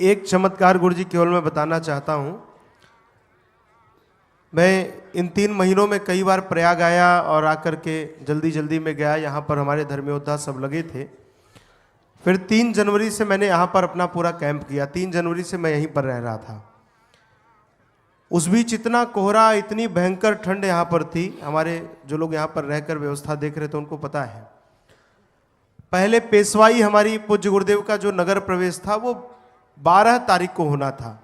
एक चमत्कार गुरु जी केवल मैं बताना चाहता हूँ। मैं इन 3 महीनों में कई बार प्रयाग आया और आकर के जल्दी जल्दी में गया। यहाँ पर हमारे धर्मयोद्धा सब लगे थे। फिर 3 जनवरी से मैंने यहाँ पर अपना पूरा कैंप किया। 3 जनवरी से मैं यहीं पर रह रहा था। उस बीच इतना कोहरा, इतनी भयंकर ठंड यहाँ पर थी। हमारे जो लोग यहाँ पर रहकर व्यवस्था देख रहे थे उनको पता है। पहले पेशवाई हमारी पूज्य गुरुदेव का जो नगर प्रवेश था वो 12 तारीख को होना था,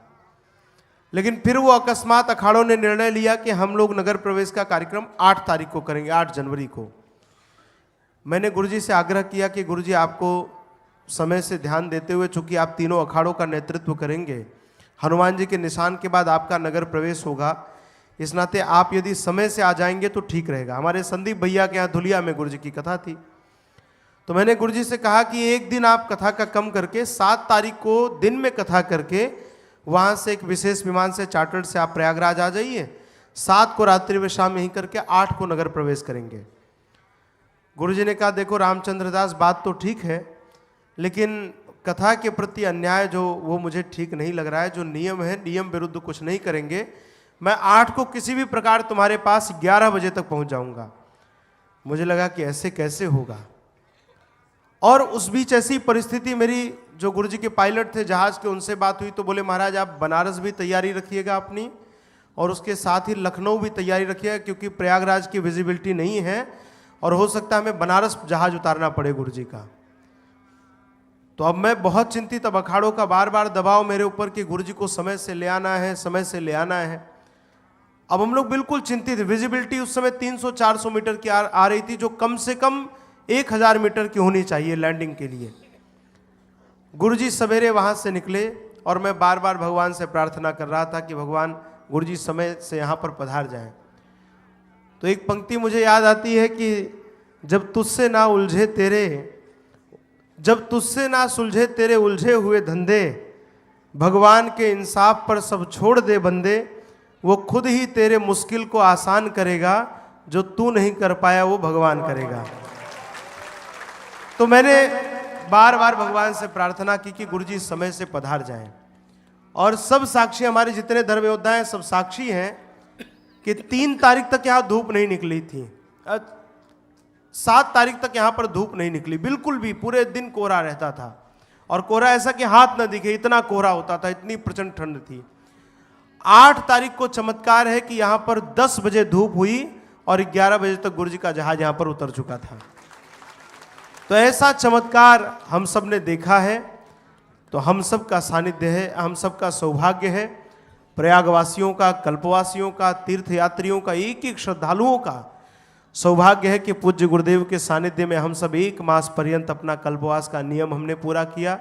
लेकिन फिर वो अकस्मात अखाड़ों ने निर्णय लिया कि हम लोग नगर प्रवेश का कार्यक्रम 8 तारीख को करेंगे, 8 जनवरी को। मैंने गुरुजी से आग्रह किया कि गुरुजी आपको समय से ध्यान देते हुए, चूंकि आप तीनों अखाड़ों का नेतृत्व करेंगे, हनुमान जी के निशान के बाद आपका नगर प्रवेश होगा, इस नाते आप यदि समय से आ जाएंगे तो ठीक रहेगा। हमारे संदीप भैया के यहाँ धुलिया में गुरुजी की कथा थी, तो मैंने गुरुजी से कहा कि एक दिन आप कथा का कम करके 7 तारीख को दिन में कथा करके वहाँ से एक विशेष विमान से चार्टर्ड से आप प्रयागराज आ जाइए। 7 को रात्रि विश्राम यहीं करके 8 को नगर प्रवेश करेंगे। गुरुजी ने कहा देखो रामचंद्र दास, बात तो ठीक है, लेकिन कथा के प्रति अन्याय जो वो मुझे ठीक नहीं लग रहा है। जो नियम है, नियम विरुद्ध कुछ नहीं करेंगे। मैं 8 को किसी भी प्रकार तुम्हारे पास 11 बजे तक पहुंच जाऊंगा। मुझे लगा कि ऐसे कैसे होगा। और उस बीच ऐसी परिस्थिति, मेरी जो गुरुजी के पायलट थे जहाज के, उनसे बात हुई तो बोले महाराज आप बनारस भी तैयारी रखिएगा अपनी, और उसके साथ ही लखनऊ भी तैयारी रखिएगा, क्योंकि प्रयागराज की विजिबिलिटी नहीं है और हो सकता है हमें बनारस जहाज उतारना पड़े गुरुजी का। तो अब मैं बहुत चिंतित, अब अखाड़ों का बार बार दबाव मेरे ऊपर कि गुरुजी को समय से ले आना है, समय से ले आना है। अब हम लोग बिल्कुल चिंतित। विजिबिलिटी उस समय 300-400 मीटर की आ रही थी, जो कम से कम 1000 मीटर की होनी चाहिए लैंडिंग के लिए। गुरुजी सवेरे वहां से निकले और मैं बार बार भगवान से प्रार्थना कर रहा था कि भगवान गुरुजी समय से यहाँ पर पधार जाएं। तो एक पंक्ति मुझे याद आती है कि जब तुझसे ना सुलझे तेरे उलझे हुए धंधे, भगवान के इंसाफ पर सब छोड़ दे बंदे, वो खुद ही तेरे मुश्किल को आसान करेगा, जो तू नहीं कर पाया वो भगवान करेगा। तो मैंने बार बार भगवान से प्रार्थना की कि गुरुजी समय से पधार जाएं। और सब साक्षी, हमारे जितने धर्म योद्धा हैं सब साक्षी हैं कि 3 तारीख तक यहाँ धूप नहीं निकली थी। 7 तारीख तक यहाँ पर धूप नहीं निकली बिल्कुल भी। पूरे दिन कोहरा रहता था, और कोहरा ऐसा कि हाथ न दिखे, इतना कोहरा होता था, इतनी प्रचंड ठंड थी। 8 तारीख को चमत्कार है कि यहाँ पर 10 बजे धूप हुई और 11 बजे तक गुरुजी का जहाज यहाँ पर उतर चुका था। तो ऐसा चमत्कार हम सब ने देखा है। तो हम सब का सानिध्य है, हम सब का सौभाग्य है, प्रयागवासियों का, कल्पवासियों का, तीर्थयात्रियों का, एक एक श्रद्धालुओं का सौभाग्य है कि पूज्य गुरुदेव के सानिध्य में हम सब 1 मास पर्यंत अपना कल्पवास का नियम हमने पूरा किया।